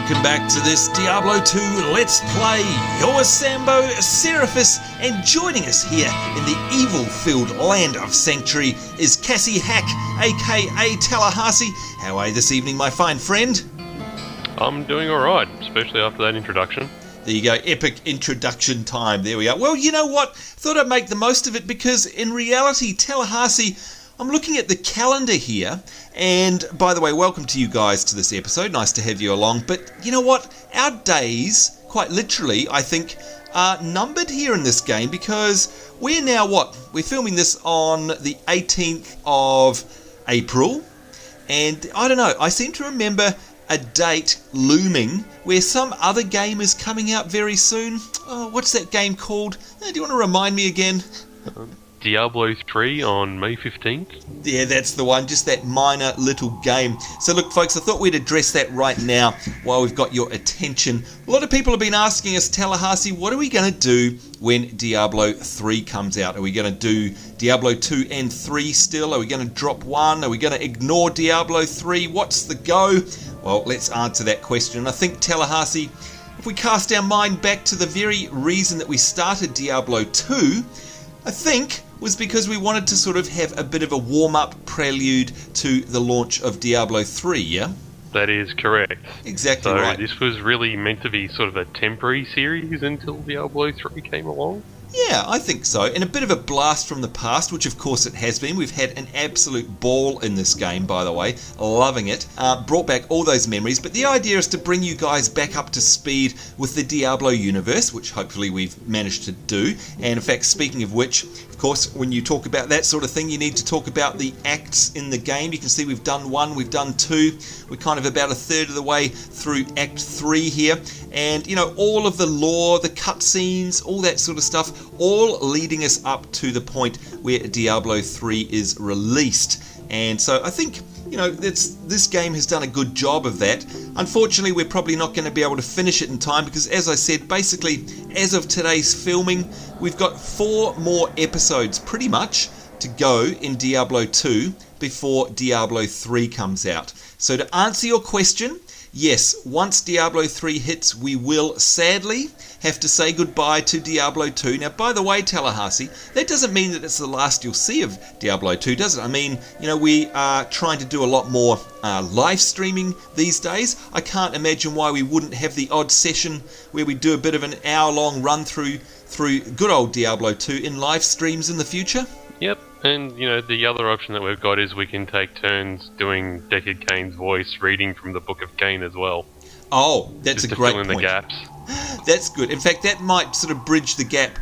Welcome back to this Diablo 2 Let's Play. You're Sambo Seraphis, and joining us here in the evil-filled land of Sanctuary is Cassie Hack, aka Tallahassee. How are you this evening, my fine friend? I'm doing alright, especially after that introduction. There you go, epic introduction time. There we are. Well, you know what? Thought I'd make the most of it because in reality, Tallahassee, I'm looking at the calendar here, and by the way, welcome to you guys to this episode. Nice to have you along. But you know what? Our days, quite literally, I think, are numbered here in this game because we're now what? We're filming this on the 18th of April, and I don't know, I seem to remember a date looming where some other game is coming out very soon. Oh, what's that game called? Do you want to remind me again? Diablo 3 on May 15th? Yeah, that's the one, just that minor little game. So look folks, I thought we'd address that right now while we've got your attention. A lot of people have been asking us, Tallahassee, what are we going to do when Diablo 3 comes out? Are we going to do Diablo 2 and 3 still? Are we going to drop 1? Are we going to ignore Diablo 3? What's the go? Well, let's answer that question. I think, Tallahassee, if we cast our mind back to the very reason that we started Diablo 2, I think was because we wanted to sort of have a bit of a warm-up prelude to the launch of Diablo 3, yeah? That is correct. Exactly right. So this was really meant to be sort of a temporary series until Diablo 3 came along? Yeah, I think so. And a bit of a blast from the past, which of course it has been. We've had an absolute ball in this game, by the way. Loving it. Brought back all those memories. But the idea is to bring you guys back up to speed with the Diablo universe, which hopefully we've managed to do. And in fact, speaking of which, of course, when you talk about that sort of thing, you need to talk about the acts in the game. You can see we've done 1, we've done 2. We're kind of about a third of the way through Act 3 here. And, you know, all of the lore, the cutscenes, all that sort of stuff, all leading us up to the point where Diablo 3 is released. And so I think, you know, this game has done a good job of that. Unfortunately, we're probably not going to be able to finish it in time because, as I said, basically, as of today's filming, we've got 4 more episodes, pretty much, to go in Diablo 2 before Diablo 3 comes out. So to answer your question, yes, once Diablo 3 hits, we will sadly have to say goodbye to Diablo 2. Now, by the way, Tallahassee, that doesn't mean that it's the last you'll see of Diablo 2, does it? I mean, you know, we are trying to do a lot more live streaming these days. I can't imagine why we wouldn't have the odd session where we do a bit of an hour-long run through good old Diablo 2 in live streams in the future. Yep, and you know, the other option that we've got is we can take turns doing Deckard Cain's voice, reading from the Book of Cain as well. Oh, that's just a great point. point. Just to fill in the gaps. That's good. In fact, that might sort of bridge the gap,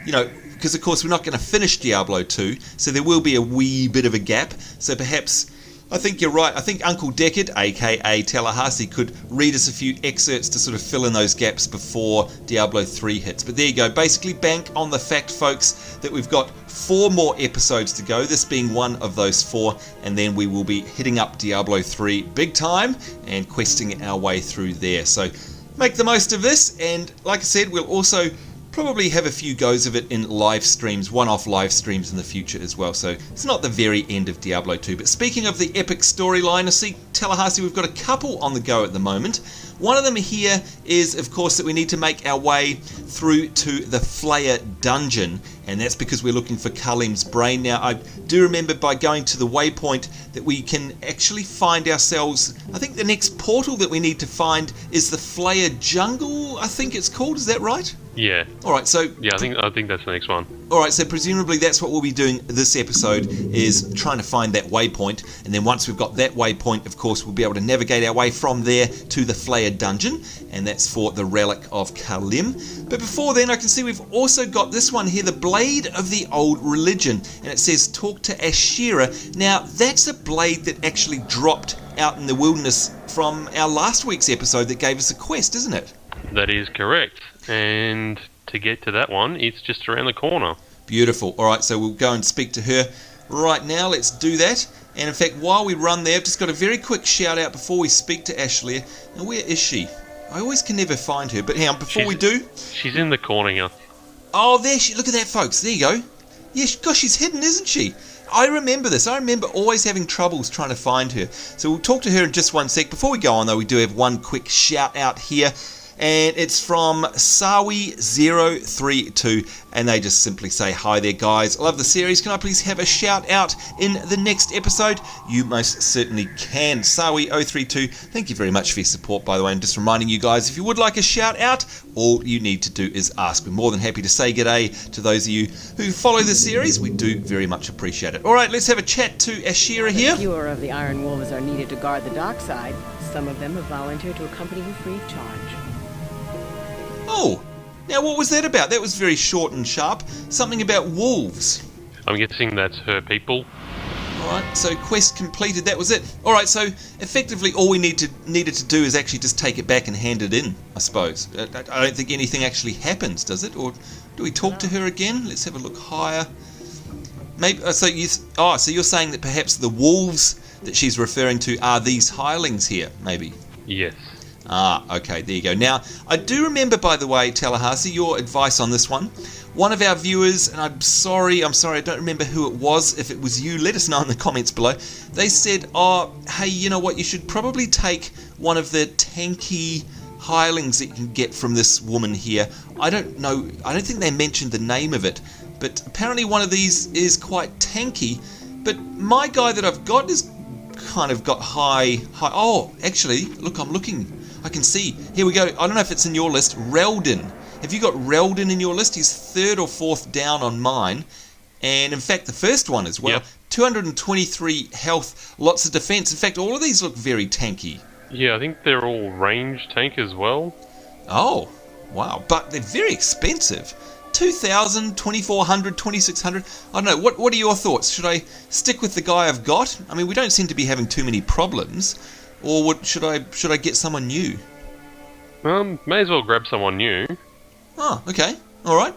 you know, because of course we're not going to finish Diablo 2, so there will be a wee bit of a gap. So perhaps, I think you're right, I think Uncle Deckard, aka Tallahassee, could read us a few excerpts to sort of fill in those gaps before Diablo 3 hits. But there you go, basically bank on the fact, folks, that we've got 4 more episodes to go, this being one of those 4, and then we will be hitting up Diablo 3 big time and questing our way through there. So make the most of this, and like I said, we'll also probably have a few goes of it in live streams, one-off live streams in the future as well. So it's not the very end of Diablo 2. But speaking of the epic storyline, I see, Tallahassee, we've got a couple on the go at the moment. One of them here is, of course, that we need to make our way through to the Flayer Dungeon, and that's because we're looking for Khalim's brain. Now, I do remember by going to the waypoint that we can actually find ourselves, I think the next portal that we need to find is the Flayer Jungle, I think it's called, is that right? Yeah. Alright, so... Yeah, I think that's the next one. Alright, so presumably that's what we'll be doing this episode, is trying to find that waypoint, and then once we've got that waypoint, of course, we'll be able to navigate our way from there to the Flayer Dungeon, and that's for the Relic of Khalim. But before then, I can see we've also got this one here, the Blade of the Old Religion, and it says, talk to Asheara. Now, that's a blade that actually dropped out in the wilderness from our last week's episode that gave us a quest, isn't it? That is correct. And to get to that one, it's just around the corner. Beautiful. Alright, so we'll go and speak to her right now. Let's do that. And in fact, while we run there, I've just got a very quick shout out before we speak to Asheara. Now, where is she? I always can never find her. But hang on, before we do... She's in the corner here. Oh, there she... Look at that, folks. There you go. Yeah, gosh, she's hidden, isn't she? I remember this. I remember always having troubles trying to find her. So we'll talk to her in just one sec. Before we go on, though, we do have one quick shout out here. And it's from Sawi032, and they just simply say, "Hi there, guys. I love the series. Can I please have a shout out in the next episode?" You most certainly can. Sawi032, thank you very much for your support, by the way. And just reminding you guys, if you would like a shout out, all you need to do is ask. We're more than happy to say g'day to those of you who follow the series. We do very much appreciate it. All right, let's have a chat to Asheara here. Fewer of the Iron Wolves are needed to guard the dockside. Some of them have volunteered to accompany you free of charge. Oh, now what was that about? That was very short and sharp. Something about wolves. I'm guessing that's her people. Alright, so quest completed, that was it. Alright, so effectively all we needed to do is actually just take it back and hand it in, I suppose. I don't think anything actually happens, does it? Or do we talk to her again? Let's have a look higher. Maybe. So you're saying that perhaps the wolves that she's referring to are these hirelings here, maybe? Yes. Ah, okay, there you go. Now, I do remember, by the way, Tallahassee, your advice on this one. One of our viewers, and I'm sorry, I don't remember who it was. If it was you, let us know in the comments below. They said, oh, hey, you know what, you should probably take one of the tanky hirelings that you can get from this woman here. I don't know, I don't think they mentioned the name of it, but apparently one of these is quite tanky. But my guy that I've got is kind of got high. Oh, actually, look, I'm looking. I can see. Here we go. I don't know if it's in your list. Reldin. Have you got Reldin in your list? He's third or fourth down on mine. And in fact, the first one as well. Yep. 223 health, lots of defense. In fact, all of these look very tanky. Yeah, I think they're all range tank as well. Oh, wow. But they're very expensive. 2,000, 2,400, 2,600. I don't know. What are your thoughts? Should I stick with the guy I've got? I mean, we don't seem to be having too many problems. Or should I get someone new? May as well grab someone new. Oh, okay. All right.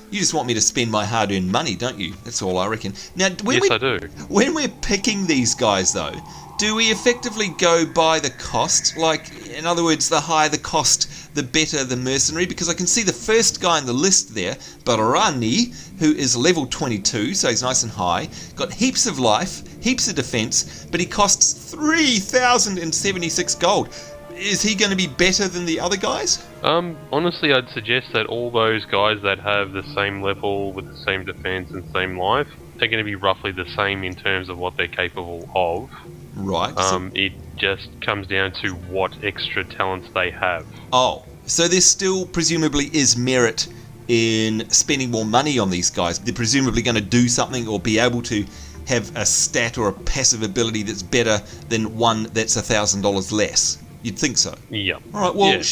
You just want me to spend my hard-earned money, don't you? That's all I reckon. Now, yes, I do. When we're picking these guys, though, do we effectively go by the cost? Like, in other words, the higher the cost, the better the mercenary? Because I can see the first guy on the list there, Barani, who is level 22, so he's nice and high, got heaps of life, heaps of defense, but he costs 3,076 gold. Is he going to be better than the other guys? Honestly, I'd suggest that all those guys that have the same level with the same defense and same life are going to be roughly the same in terms of what they're capable of. Right. It just comes down to what extra talents they have. Oh, so there still presumably is merit in spending more money on these guys. They're presumably going to do something or be able to have a stat or a passive ability that's better than one that's $1,000 less. You'd think so. Yeah. All right. Well, yeah.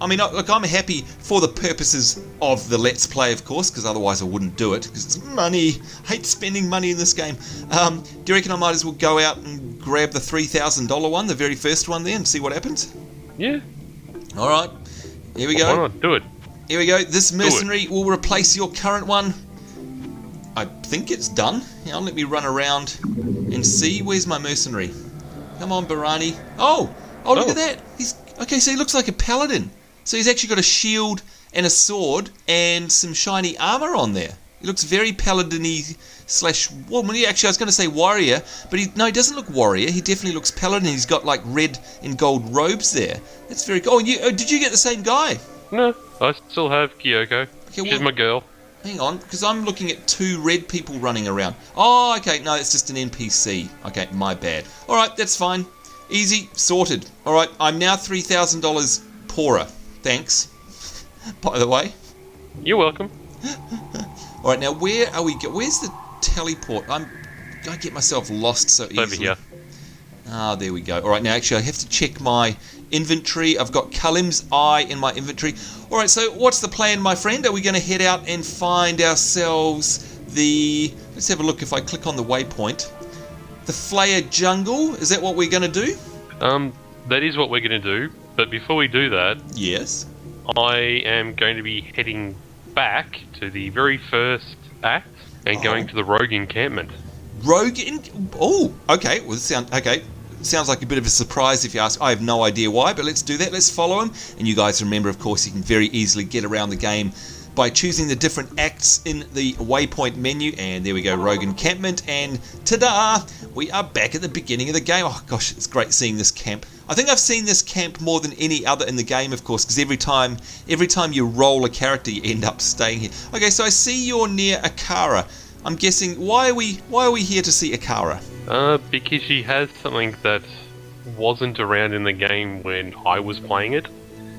I mean, look, I'm happy for the purposes of the Let's Play, of course, because otherwise I wouldn't do it, because it's money. I hate spending money in this game. Do you reckon I might as well go out and grab the $3,000 one, the very first one there, and see what happens? Yeah. All right. Here we go. Why not? Do it. Here we go. This mercenary will replace your current one. I think it's done. Now let me run around and see. Where's my mercenary? Come on, Barani. Oh, look at that. Okay, so he looks like a paladin. So he's actually got a shield and a sword and some shiny armor on there. He looks very paladin-y / well, actually I was going to say warrior, but he doesn't look warrior. He definitely looks paladin. He's got like red and gold robes there. That's very cool. Oh, did you get the same guy? No, I still have Kyoko. Okay, she's my girl. Hang on, because I'm looking at 2 red people running around. Oh, okay, no, it's just an NPC. Okay, my bad. All right, that's fine. Easy, sorted. All right, I'm now $3,000 poorer. Thanks, by the way. You're welcome. All right, now where are we? Where's the teleport? I get myself lost so easily. Over here. Ah, there we go. All right, now actually I have to check my inventory. I've got Khalim's eye in my inventory. All right, so what's the plan, my friend? Are we going to head out and find ourselves let's have a look if I click on the waypoint. The Flayer Jungle, is that what we're going to do? That is what we're going to do, but before we do that... Yes? I am going to be heading back to the very first act and going to the Rogue Encampment. Oh, okay. Well, sounds like a bit of a surprise if you ask. I have no idea why, but let's do that. Let's follow him. And you guys remember, of course, you can very easily get around the game by choosing the different acts in the waypoint menu. And there we go, Rogue Encampment, and ta-da, we are back at the beginning of the game. Oh gosh, it's great seeing this camp. I think I've seen this camp more than any other in the game, of course, because every time you roll a character, you end up staying here. Okay, so I see you're near Asheara. I'm guessing, why are we here to see Asheara? Because she has something that wasn't around in the game when I was playing it,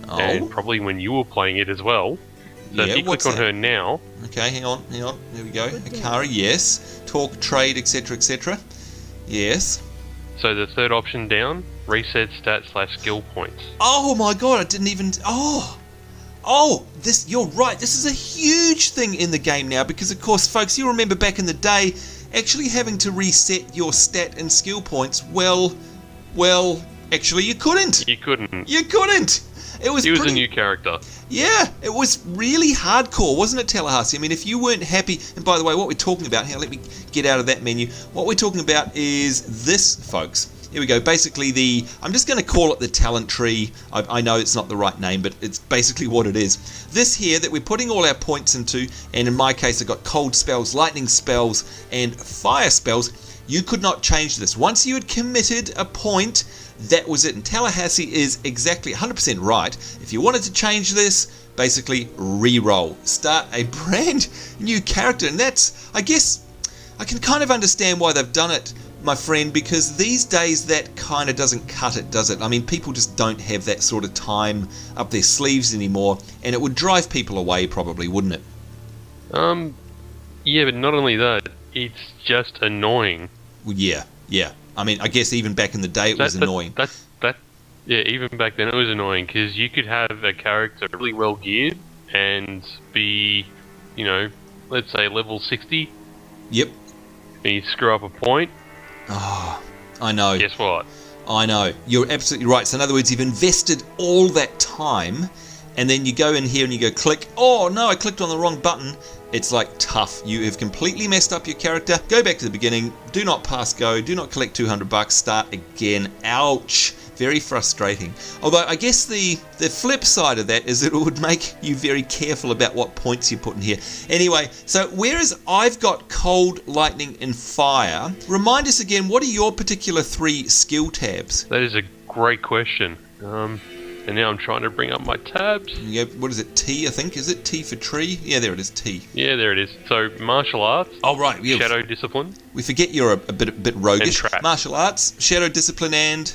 and probably when you were playing it as well. So if you click on her now... Okay, hang on. There we go. Asheara, yes. Talk, trade, etc., etc. Yes. So the third option down, reset stat/skill points. Oh my god, I didn't even... this, you're right. This is a huge thing in the game now because, of course, folks, you remember back in the day, actually having to reset your stat and skill points, well, actually you couldn't. You couldn't. He was a new character. Yeah, it was really hardcore, wasn't it, Tallahassee? I mean, if you weren't happy... And by the way, what we're talking about here, let me get out of that menu. What we're talking about is this, folks. Here we go. Basically, I'm just going to call it the talent tree. I know it's not the right name, but it's basically what it is. This here that we're putting all our points into, and in my case, I've got cold spells, lightning spells, and fire spells. You could not change this. Once you had committed a point, that was it. And Tallahassee is exactly 100% right. If you wanted to change this, basically re-roll. Start a brand new character. And that's, I guess, I can kind of understand why they've done it, my friend, because these days that kind of doesn't cut it, does it? I mean, people just don't have that sort of time up their sleeves anymore, and it would drive people away probably, wouldn't it? Yeah, but not only that, it's just annoying. Well, yeah. I mean, I guess even back in the day it was annoying. Yeah, even back then it was annoying because you could have a character really well geared and be, let's say level 60. Yep. And you screw up a point. Oh, I know. Guess what? I know. You're absolutely right. So in other words, you've invested all that time, and then you go in here and you go click. Oh no, I clicked on the wrong button. It's like tough. You have completely messed up your character. Go back to the beginning. Do not pass go. Do not collect $200. Start again. Ouch. Very frustrating. Although I guess the flip side of that is that it would make you very careful about what points you put in here. Anyway, so whereas I've got cold, lightning, and fire, remind us again, what are your particular 3 skill tabs? That is a great question. And now I'm trying to bring up my tabs. Yeah, what is it? T, I think. Is it T for tree? Yeah, there it is. T. Yeah, there it is. So martial arts. Oh right. Yeah. Shadow discipline. We forget you're a bit roguish. And traps. Martial arts, shadow discipline, and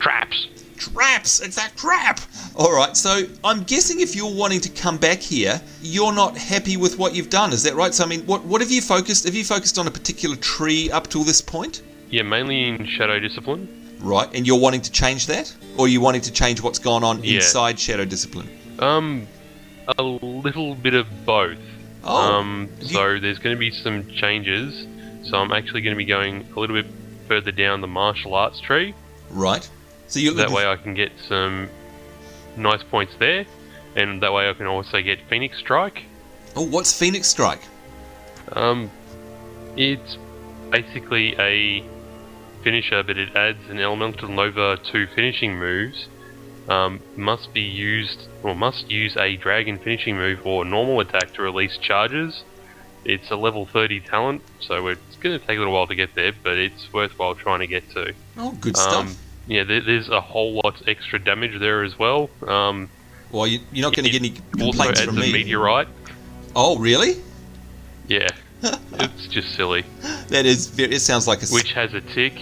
traps. Traps. It's that trap. All right. So I'm guessing if you're wanting to come back here, you're not happy with what you've done. Is that right? So I mean, what have you focused? Have you focused on a particular tree up till this point? Yeah, mainly in shadow discipline. Right, and you're wanting to change that? Or are you wanting to change what's gone on inside Shadow Discipline? A little bit of both. So there's going to be some changes. So I'm actually going to be going a little bit further down the martial arts tree. Right. So that way I can get some nice points there. And that way I can also get Phoenix Strike. Oh, what's Phoenix Strike? It's basically a finisher, but it adds an elemental nova to finishing moves. Must use a dragon finishing move or normal attack to release charges. It's a level 30 talent, so it's going to take a little while to get there, but it's worthwhile trying to get to. Oh, good stuff. Yeah, there's a whole lot extra damage there as well. Well, you're not going to get any complaints from me. Also adds a meteorite. Oh, really? Yeah. It's just silly. That is it sounds like a... Which has a tick.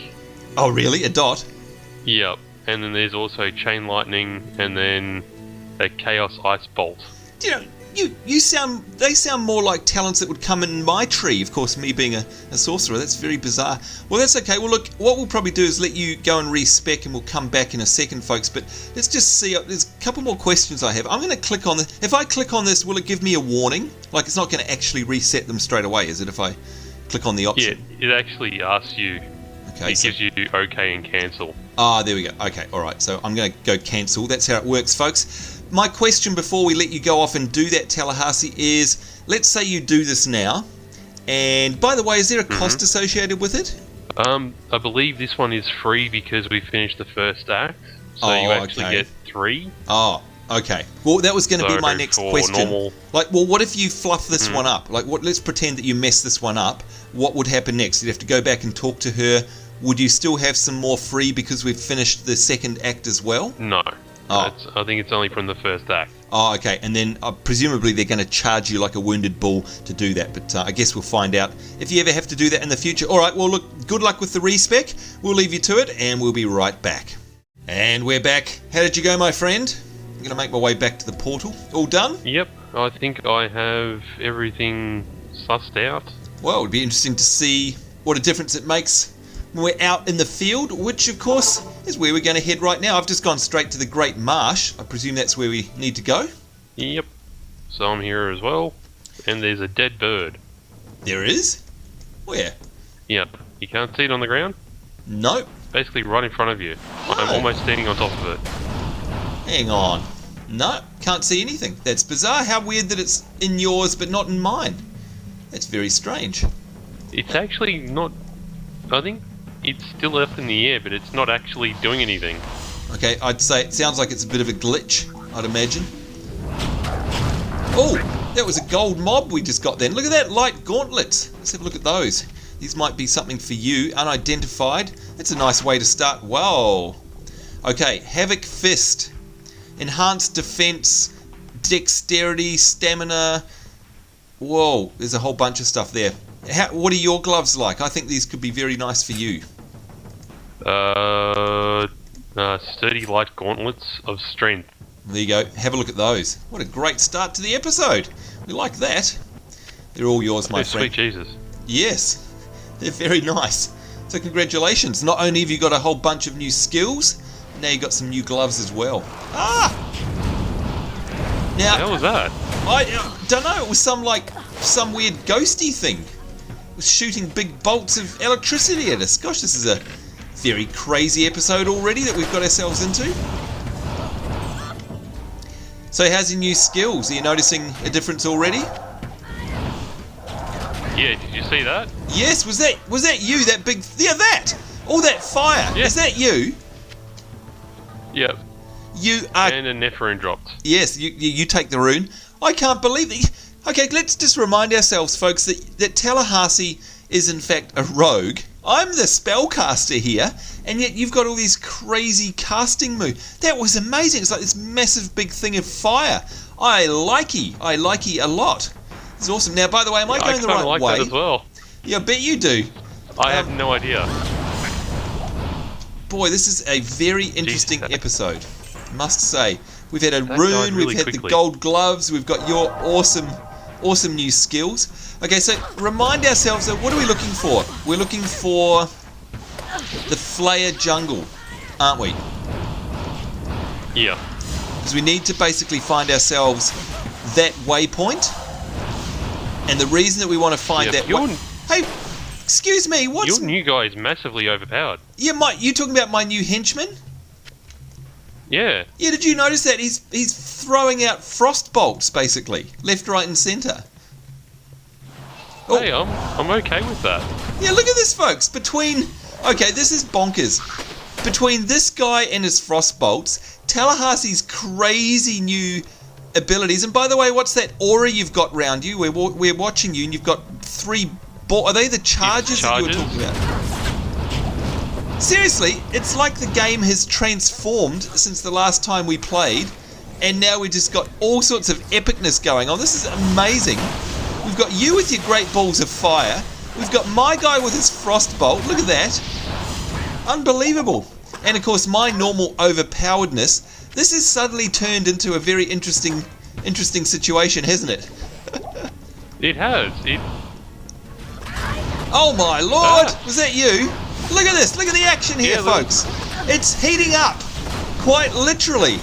Oh, really? A dot? Yep. And then there's also chain lightning, and then a chaos ice bolt. You know, they sound more like talents that would come in my tree. Of course, me being a sorcerer, that's very bizarre. Well, that's okay. Well, look, what we'll probably do is let you go and respec, and we'll come back in a second, folks. But let's just see. There's a couple more questions I have. I'm going to click on this. If I click on this, will it give me a warning? Like, it's not going to actually reset them straight away, is it, if I click on the option? Yeah, it actually asks you. Okay, it gives you OK and cancel. Ah, there we go. Okay, all right. So I'm going to go cancel. That's how it works, folks. My question before we let you go off and do that, Tallahassee, is let's say you do this now. And by the way, is there a cost associated with it? I believe this one is free because we finished the first act. So you actually get 3. Oh, Okay. Well, that was going to be my next question. Normal. Like, well, what if you fluff this one up? Like, what? Let's pretend that you mess this one up. What would happen next? You'd have to go back and talk to her. Would you still have some more free because we've finished the second act as well? No. Oh. I think it's only from the first act. Oh, okay. And then presumably they're going to charge you like a wounded bull to do that. But I guess we'll find out if you ever have to do that in the future. All right. Well, look, good luck with the respec. We'll leave you to it and we'll be right back. And we're back. How did you go, my friend? I'm going to make my way back to the portal. All done? Yep. I think I have everything sussed out. Well, it'd be interesting to see what a difference it makes when we're out in the field, which of course is where we're going to head right now. I've just gone straight to the Great Marsh. I presume that's where we need to go. Yep. So I'm here as well. And there's a dead bird. There is? Where? Yep. You can't see it on the ground? Nope. Basically right in front of you. Oh. I'm almost standing on top of it. Hang on. No, can't see anything. That's bizarre. How weird that it's in yours but not in mine. That's very strange. It's actually not... I think it's still up in the air, but it's not actually doing anything. Okay, I'd say it sounds like it's a bit of a glitch, I'd imagine. Oh, that was a gold mob we just got then. Look at that, light gauntlets. Let's have a look at those. These might be something for you, unidentified. That's a nice way to start. Wow. Okay, Havoc Fist. Enhanced defense, dexterity, stamina. Whoa, there's a whole bunch of stuff there. What are your gloves like? I think these could be very nice for you. Sturdy light gauntlets of strength. There you go. Have a look at those. What a great start to the episode. We like that. They're all yours, my friend. Sweet Jesus. Yes, they're very nice. So congratulations. Not only have you got a whole bunch of new skills, now you've got some new gloves as well. Ah! Now, What the hell was that? I don't know. It was some weird ghosty thing. It was shooting big bolts of electricity at us. Gosh, this is a very crazy episode already that we've got ourselves into. So how's your new skills? Are you noticing a difference already? Yeah, did you see that? Yes, was that you? That big, yeah, that, all that fire. Yeah. Is that you? Yep. You are. And a Nephrine dropped. Yes, you take the rune. I can't believe it. Okay, let's just remind ourselves, folks, that Tallahassee is in fact a rogue. I'm the spellcaster here, and yet you've got all these crazy casting moves. That was amazing. It's like this massive big thing of fire. I like it a lot. It's awesome. Now, by the way, am I going the right like way? That as well. Yeah, I bet you do. I have no idea. Boy, this is a very interesting episode, I must say. We've had a That rune, died really we've had quickly. the gold gloves, we've got your awesome new skills. Okay, so remind ourselves that what are we looking for? We're looking for the Flayer Jungle, aren't we? Yeah. Because we need to basically find ourselves that waypoint. And the reason that we want to find that... Hey, excuse me, what's... Your new guy is massively overpowered. Yeah, you talking about my new henchman? Yeah. Yeah, did you notice that? He's throwing out frost bolts, basically. Left, right, and centre. Oh. Hey, I'm okay with that. Yeah, look at this, folks. Okay, this is bonkers. Between this guy and his frost bolts, Tallahassee's crazy new abilities. And by the way, what's that aura you've got round you? We're watching you, and you've got 3... Are they the charges that you were talking about? Seriously, it's like the game has transformed since the last time we played, and now we've just got all sorts of epicness going on. This is amazing. We've got you with your great balls of fire. We've got my guy with his frostbolt. Look at that. Unbelievable. And of course, my normal overpoweredness. This has suddenly turned into a very interesting situation, hasn't it? It has. Oh my lord! Was that you? Look at this. Look at the action here, folks. It's heating up. Quite literally.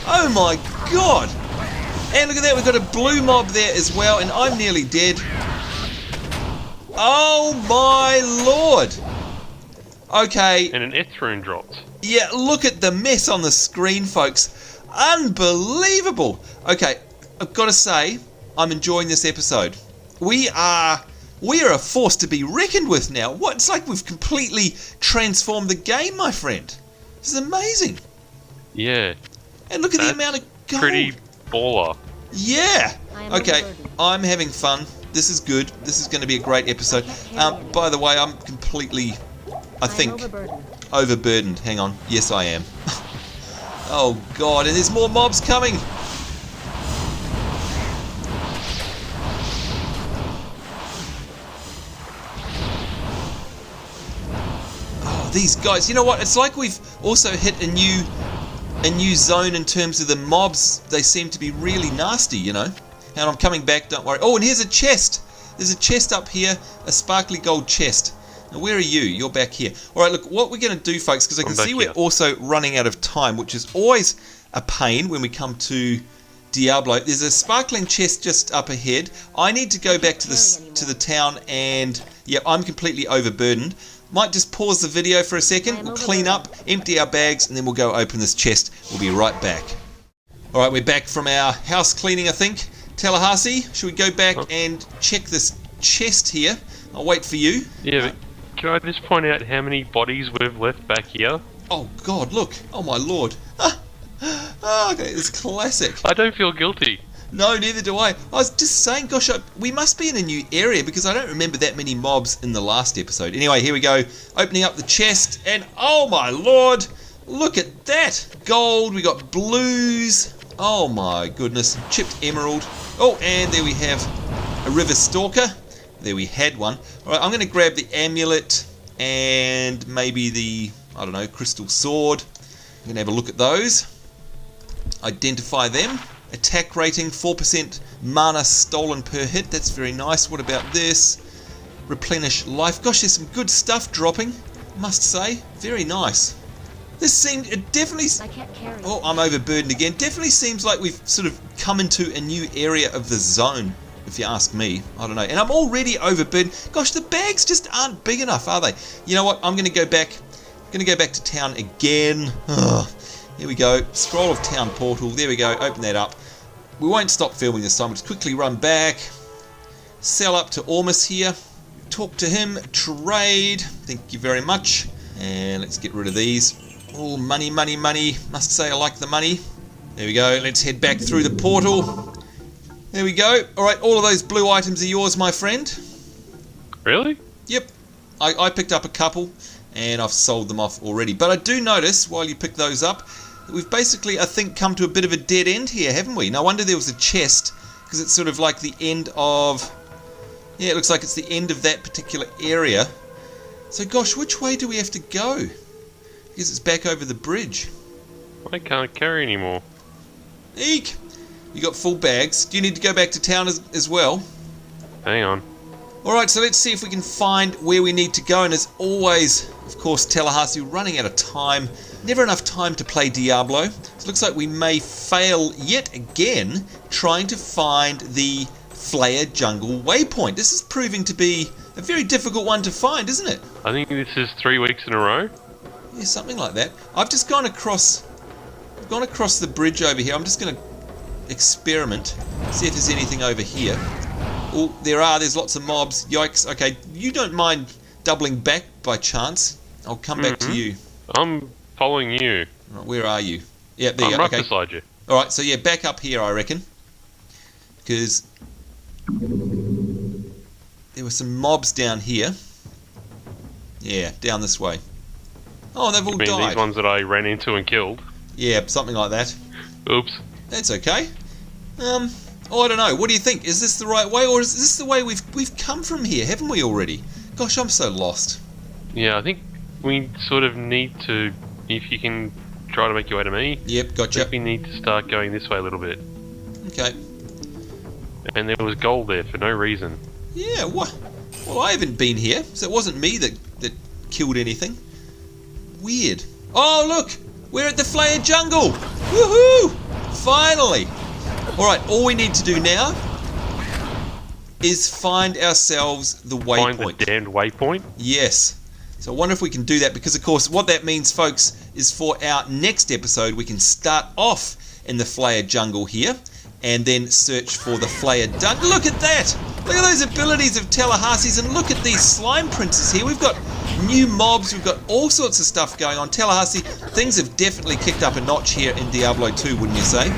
Oh my god. And look at that. We've got a blue mob there as well. And I'm nearly dead. Oh my lord. Okay. And an Ethrin dropped. Yeah, look at the mess on the screen, folks. Unbelievable. Okay, I've got to say, I'm enjoying this episode. We are a force to be reckoned with now. It's like we've completely transformed the game, my friend. This is amazing. Yeah. And look at the amount of gold. Pretty baller. Yeah. Okay, I'm having fun. This is good. This is going to be a great episode. By the way, I'm completely, I think, overburdened. Hang on. Yes, I am. Oh, God. And there's more mobs coming. Oh, these guys. You know what? It's like we've also hit a new zone in terms of the mobs. They seem to be really nasty, you know. And I'm coming back, don't worry. Oh, and here's a chest. There's a chest up here, a sparkly gold chest. Now, where are you? You're back here. All right, look, what we're going to do, folks, because I can see we're also running out of time, which is always a pain when we come to Diablo. There's a sparkling chest just up ahead. I need to go back to the town, and, yeah, I'm completely overburdened. Might just pause the video for a second. We'll clean up, empty our bags, and then we'll go open this chest. We'll be right back. All right, we're back from our house cleaning, I think. Tallahassee, should we go back and check this chest here? I'll wait for you. Yeah, but can I just point out how many bodies we've left back here? Oh, God, look. Oh, my Lord. Okay, it's classic. I don't feel guilty. No, neither do I. I was just saying, gosh, we must be in a new area because I don't remember that many mobs in the last episode. Anyway, here we go. Opening up the chest, and oh, my Lord. Look at that. Gold, we got blues. Oh, my goodness. Chipped emerald. Oh, and there we have a river stalker. There we had one. All right, I'm going to grab the amulet and maybe the, I don't know, crystal sword. I'm going to have a look at those. Identify them. Attack rating, 4% mana stolen per hit. That's very nice. What about this? Replenish life. Gosh, there's some good stuff dropping, I must say. Very nice. This seemed, it definitely, oh, I'm overburdened again. Definitely seems like we've sort of come into a new area of the zone, if you ask me. I don't know. And I'm already overburdened. Gosh, the bags just aren't big enough, are they? You know what? I'm going to go back. To town again. Ugh. Here we go. Scroll of town portal. There we go. Open that up. We won't stop filming this time. We'll just quickly run back. Sell up to Ormus here. Talk to him. Trade. Thank you very much. And let's get rid of these. Oh, money, money, money. Must say I like the money. There we go. Let's head back through the portal. There we go. Alright, all of those blue items are yours, my friend. Really? Yep. I picked up a couple, and I've sold them off already. But I do notice, while you pick those up, that we've basically, I think, come to a bit of a dead end here, haven't we? No wonder there was a chest, because it's sort of like the end of... Yeah, it looks like it's the end of that particular area. So, gosh, which way do we have to go? I guess it's back over the bridge. I can't carry anymore. Eek! You got full bags. Do you need to go back to town as well? Hang on. Alright, so let's see if we can find where we need to go. And as always, of course, Tallahassee running out of time. Never enough time to play Diablo. So it looks like we may fail yet again trying to find the Flayer Jungle waypoint. This is proving to be a very difficult one to find, isn't it? I think this is 3 weeks in a row. Yeah, something like that. I've just gone across the bridge over here. I'm just going to experiment, see if there's anything over here. Oh, there's lots of mobs. Yikes. Okay, you don't mind doubling back by chance? I'll come back to you. I'm following you. Right, where are you? Yeah, there you I'm go. right Okay. beside you. Alright, so yeah, back up here, I reckon. Because there were some mobs down here. Yeah, down this way. Oh, they've all died. These ones that I ran into and killed? Yeah, something like that. Oops. That's okay. Oh, I don't know. What do you think? Is this the right way, or is this the way we've come from here? Haven't we already? Gosh, I'm so lost. Yeah, I think we sort of need to, if you can try to make your way to me. Yep, gotcha. I think we need to start going this way a little bit. Okay. And there was gold there for no reason. Yeah, what? Well, I haven't been here, so it wasn't me that killed anything. Weird. Oh, look! We're at the Flayer Jungle! Woohoo! Finally! Alright, all we need to do now is find ourselves the waypoint. Find the damned waypoint? Yes. So I wonder if we can do that, because of course what that means, folks, is for our next episode we can start off in the Flayer Jungle here and then search for the Flayer Jungle. Look at that! Look at those abilities of Tallahassee's, and look at these slime princes here. We've got new mobs. We've got all sorts of stuff going on. Tallahassee, things have definitely kicked up a notch here in Diablo 2, wouldn't you say?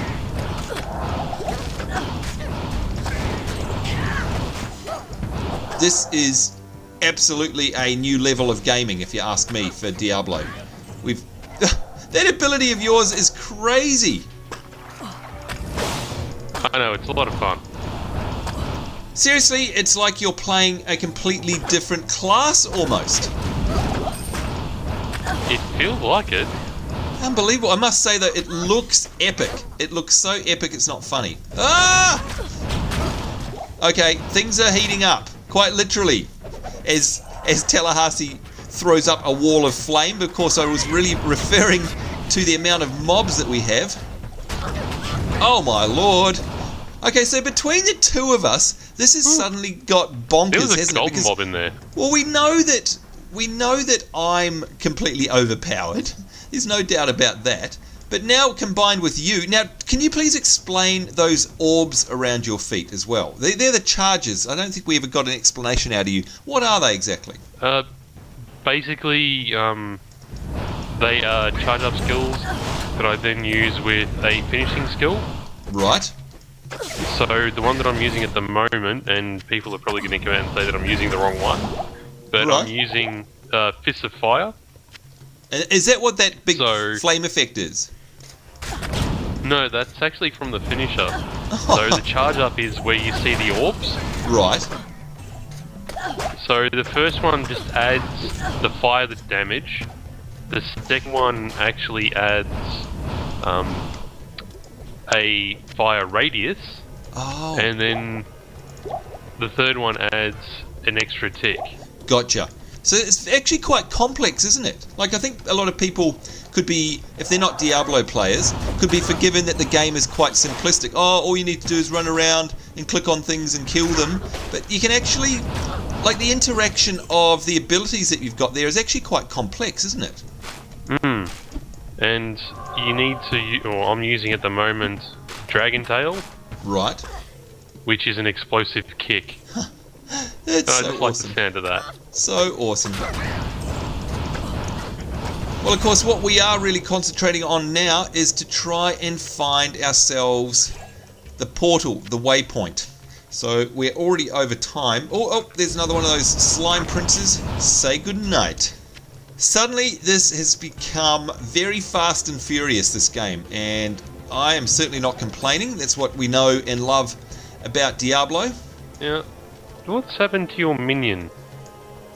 This is absolutely a new level of gaming, if you ask me, for Diablo. That ability of yours is crazy. I know, it's a lot of fun. Seriously, it's like you're playing a completely different class almost. It feels like it. Unbelievable. I must say that it looks epic. It looks so epic it's not funny. Ah! Okay, things are heating up, quite literally, as Tallahassee throws up a wall of flame. Of course, I was really referring to the amount of mobs that we have. Oh my lord. Okay, so between the two of us, this has suddenly got bonkers, there was a hasn't it? golden mob in there. Well, we know that I'm completely overpowered. There's no doubt about that. But now combined with you, now can you please explain those orbs around your feet as well? They're the charges. I don't think we ever got an explanation out of you. What are they exactly? Basically, they are charge up skills that I then use with a finishing skill. Right. So the one that I'm using at the moment, and people are probably going to come out and say that I'm using the wrong one, but right. I'm using Fists of Fire. Is that what that big So- flame effect is? No, that's actually from the finisher. So the charge up is where you see the orbs. Right. So the first one just adds the fire damage. The second one actually adds a fire radius. Oh. And then the third one adds an extra tick. Gotcha. So it's actually quite complex, isn't it? Like, I think a lot of people could be, if they're not Diablo players, could be forgiven that the game is quite simplistic. Oh, all you need to do is run around and click on things and kill them. But you can actually, like, the interaction of the abilities that you've got there is actually quite complex, isn't it? And you need to, or I'm using at the moment, Dragon Tail, Right. which is an explosive kick. That's I so just like awesome. the sound of that. So awesome. Well, of course, what we are really concentrating on now is to try and find ourselves the portal, the waypoint. So we're already over time. Oh, there's another one of those slime princes. Say goodnight. Suddenly, this has become very fast and furious, this game, and I am certainly not complaining. That's what we know and love about Diablo. Yeah. What's happened to your minion?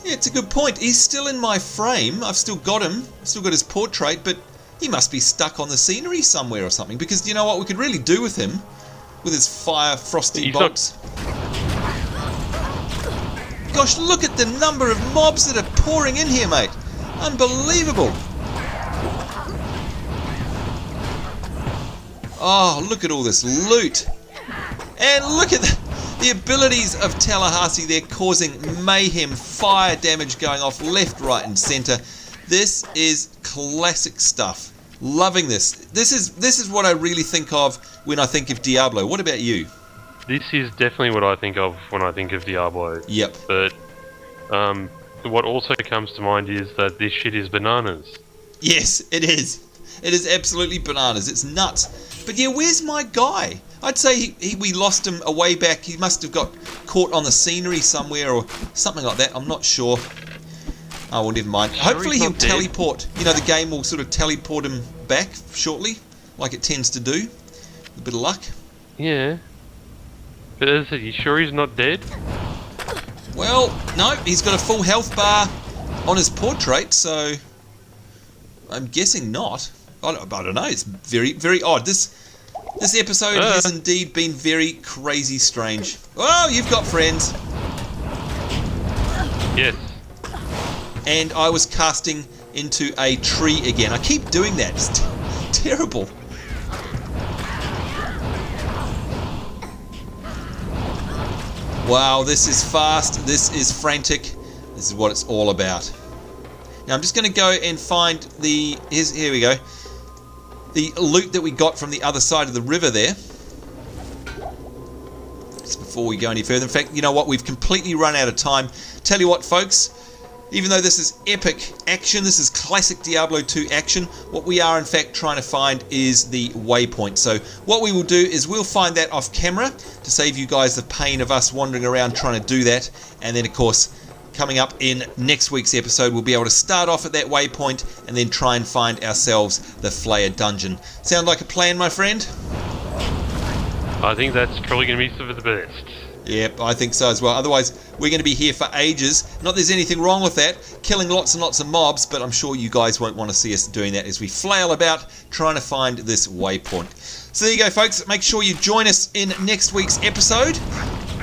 Yeah, it's a good point. He's still in my frame. I've still got him. Still got his portrait, but he must be stuck on the scenery somewhere or something. Because you know what we could really do with him? With his fire frosty bolts. Gosh, look at the number of mobs that are pouring in here, mate. Unbelievable. Oh, look at all this loot. And look at the abilities of Tallahassee. They're causing mayhem, fire damage going off left, right and centre. This is classic stuff. Loving this. This is what I really think of when I think of Diablo. What about you? This is definitely what I think of when I think of Diablo. Yep. But what also comes to mind is that this shit is bananas. Yes, it is. It is absolutely bananas. It's nuts. But yeah, where's my guy? I'd say we lost him a way back. He must have got caught on the scenery somewhere or something like that. I'm not sure. Oh, well, never mind. Sure Hopefully he'll teleport. You know, the game will sort of teleport him back shortly, like it tends to do. A bit of luck. Yeah. But as I said, you sure he's not dead? Well, no, he's got a full health bar on his portrait, so I'm guessing not. I don't know. It's very, very odd. This episode has indeed been very crazy strange. Oh, you've got friends. Yes. And I was casting into a tree again. I keep doing that. It's terrible. Wow, this is fast. This is frantic. This is what it's all about. Now I'm just going to go and find here we go. The loot that we got from the other side of the river there. Just before we go any further. In fact, you know what? We've completely run out of time. Tell you what, folks. Even though this is epic action, this is classic Diablo 2 action, what we are in fact trying to find is the waypoint. So what we will do is we'll find that off camera to save you guys the pain of us wandering around trying to do that. And then of course, coming up in next week's episode, we'll be able to start off at that waypoint and then try and find ourselves the Flayer dungeon. Sound like a plan, my friend? I think that's probably going to be for the best. Yep, I think so as well. Otherwise, we're going to be here for ages. Not there's anything wrong with that, killing lots and lots of mobs, but I'm sure you guys won't want to see us doing that as we flail about trying to find this waypoint. So there you go, folks. Make sure you join us in next week's episode,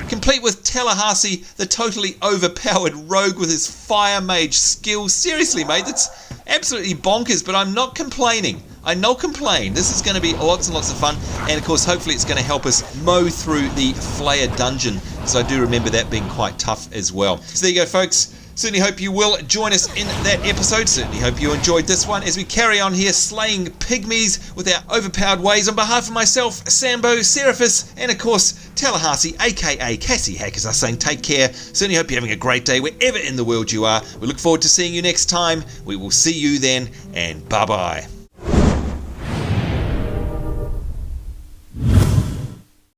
complete with Tallahassee, the totally overpowered rogue with his fire mage skills. Seriously, mate, that's absolutely bonkers, but I'm not complaining. I no complain. This is going to be lots and lots of fun, and of course hopefully it's going to help us mow through the Flayer dungeon, so I do remember that being quite tough as well. So there you go, folks. Certainly hope you will join us in that episode. Certainly hope you enjoyed this one as we carry on here slaying pygmies with our overpowered ways. On behalf of myself, Sambo, Seraphis, and of course Tallahassee, aka Cassie Hackers, are saying take care. Certainly hope you're having a great day wherever in the world you are. We look forward to seeing you next time. We will see you then, and bye-bye.